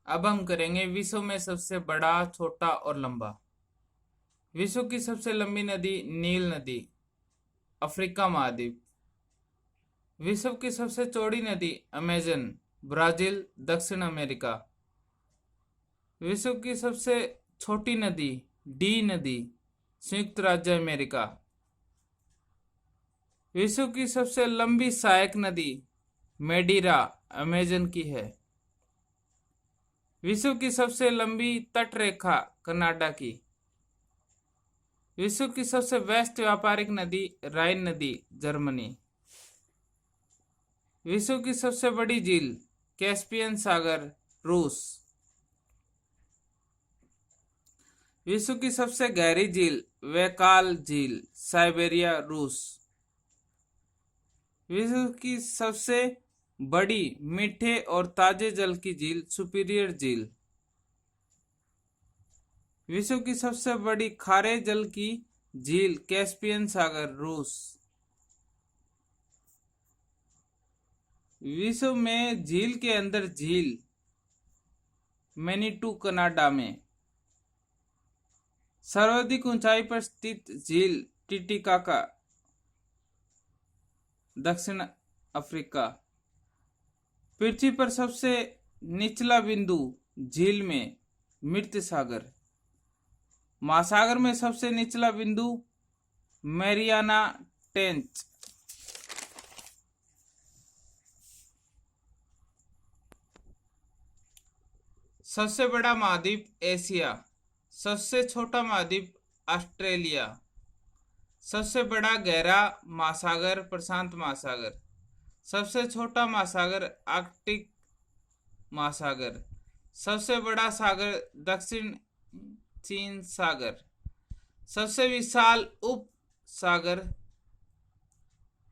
अब हम करेंगे विश्व में सबसे बड़ा, छोटा और लंबा। विश्व की सबसे लंबी नदी नील नदी, अफ्रीका महाद्वीप। विश्व की सबसे चौड़ी नदी अमेजन, ब्राजील, दक्षिण अमेरिका। विश्व की सबसे छोटी नदी डी नदी, संयुक्त राज्य अमेरिका। विश्व की सबसे लंबी सहायक नदी मेडीरा, अमेजन की है। विश्व की सबसे लंबी तटरेखा कनाडा की। विश्व की सबसे व्यस्त व्यापारिक नदी राइन नदी, जर्मनी। विश्व की सबसे बड़ी झील कैस्पियन सागर, रूस। विश्व की सबसे गहरी झील वैकाल झील, साइबेरिया, रूस। विश्व की सबसे बड़ी मीठे और ताजे जल की झील सुपीरियर झील। विश्व की सबसे बड़ी खारे जल की झील कैस्पियन सागर, रूस। विश्व में झील के अंदर झील मैनीटू, कनाडा में। सर्वाधिक ऊंचाई पर स्थित झील टिटिकाका, दक्षिण अफ्रीका। पृथ्वी पर सबसे निचला बिंदु झील में मृत सागर। महासागर में सबसे निचला बिंदु मैरियाना ट्रेंच। सबसे बड़ा महाद्वीप एशिया। सबसे छोटा महाद्वीप ऑस्ट्रेलिया। सबसे बड़ा गहरा महासागर प्रशांत महासागर। सबसे छोटा महासागर आर्कटिक महासागर। सबसे बड़ा सागर दक्षिण चीन सागर। सबसे विशाल उप सागर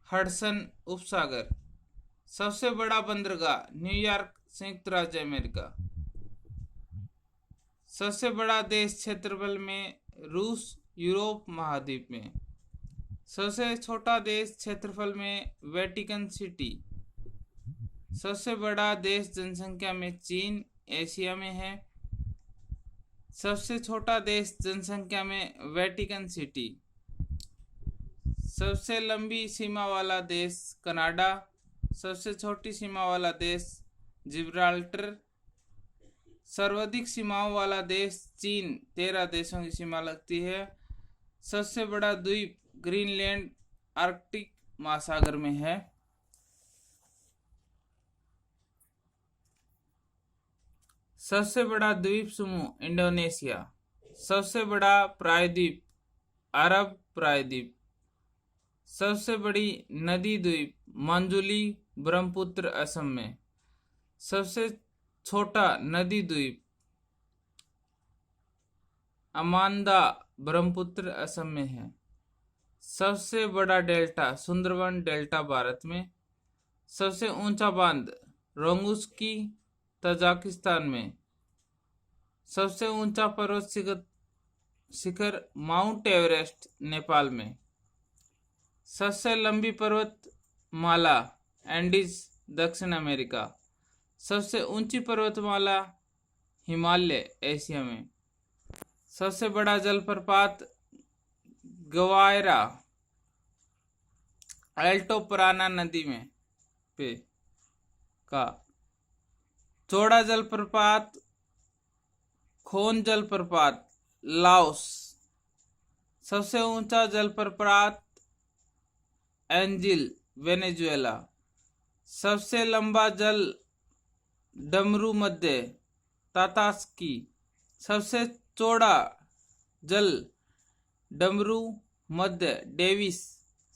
हडसन उपसागर। सबसे बड़ा बंदरगाह न्यूयॉर्क, संयुक्त राज्य अमेरिका। सबसे बड़ा देश क्षेत्रफल में रूस, यूरोप महाद्वीप में। सबसे छोटा देश क्षेत्रफल में वेटिकन सिटी। सबसे बड़ा देश जनसंख्या में चीन, एशिया में है। सबसे छोटा देश जनसंख्या में वेटिकन सिटी। सबसे लंबी सीमा वाला देश कनाडा। सबसे छोटी सीमा वाला देश जिब्राल्टर। सर्वाधिक सीमाओं वाला देश चीन, 13 देशों की सीमा लगती है। सबसे बड़ा द्वीप ग्रीनलैंड, आर्कटिक महासागर में है। सबसे बड़ा द्वीप समूह इंडोनेशिया। सबसे बड़ा प्रायद्वीप अरब प्रायद्वीप। सबसे बड़ी नदी द्वीप मांजुली, ब्रह्मपुत्र, असम में। सबसे छोटा नदी द्वीप अमांदा, ब्रह्मपुत्र, असम में है। सबसे बड़ा डेल्टा सुंदरवन डेल्टा, भारत में। सबसे ऊंचा बांध रोंगुस्की, तजाकिस्तान में। सबसे ऊंचा पर्वत शिखर माउंट एवरेस्ट, नेपाल में। सबसे लंबी पर्वतमाला एंडीज, दक्षिण अमेरिका। सबसे ऊंची पर्वतमाला हिमालय, एशिया में। सबसे बड़ा जलप्रपात गवायरा, एल्टो पराना नदी में पे का। चौड़ा जलप्रपात खोन जलप्रपात, लाओस। सबसे ऊंचा जलप्रपात एंजिल, वेनेजुएला। सबसे लंबा जल डमरू मध्य, तातास्की। सबसे चौड़ा जल डमरू मध्य, डेविस।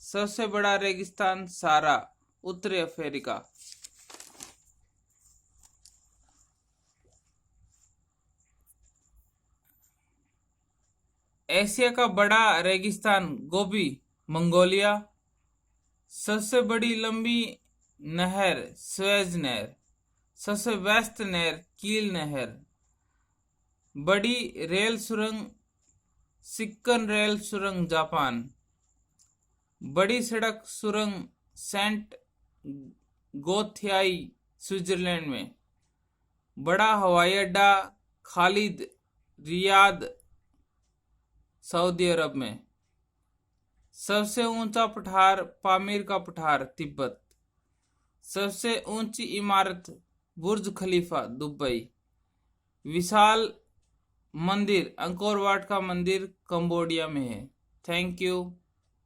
सबसे बड़ा रेगिस्तान सारा, उत्तरी अफ्रीका। एशिया का बड़ा रेगिस्तान गोबी, मंगोलिया। सबसे बड़ी लंबी नहर स्वेज नहर। सबसे व्यस्त नहर कील नहर। बड़ी रेल सुरंग सिक्कन रेल सुरंग, जापान। बड़ी सड़क सुरंग सेंट गोथियाई, स्विट्जरलैंड में। बड़ा हवाई अड्डा खालिद रियाद सऊदी अरब में। सबसे ऊंचा पठार पामीर का पठार तिब्बत। सबसे ऊंची इमारत बुर्ज खलीफा दुबई। विशाल मंदिर अंकोर वाट का मंदिर कंबोडिया में है। Thank you.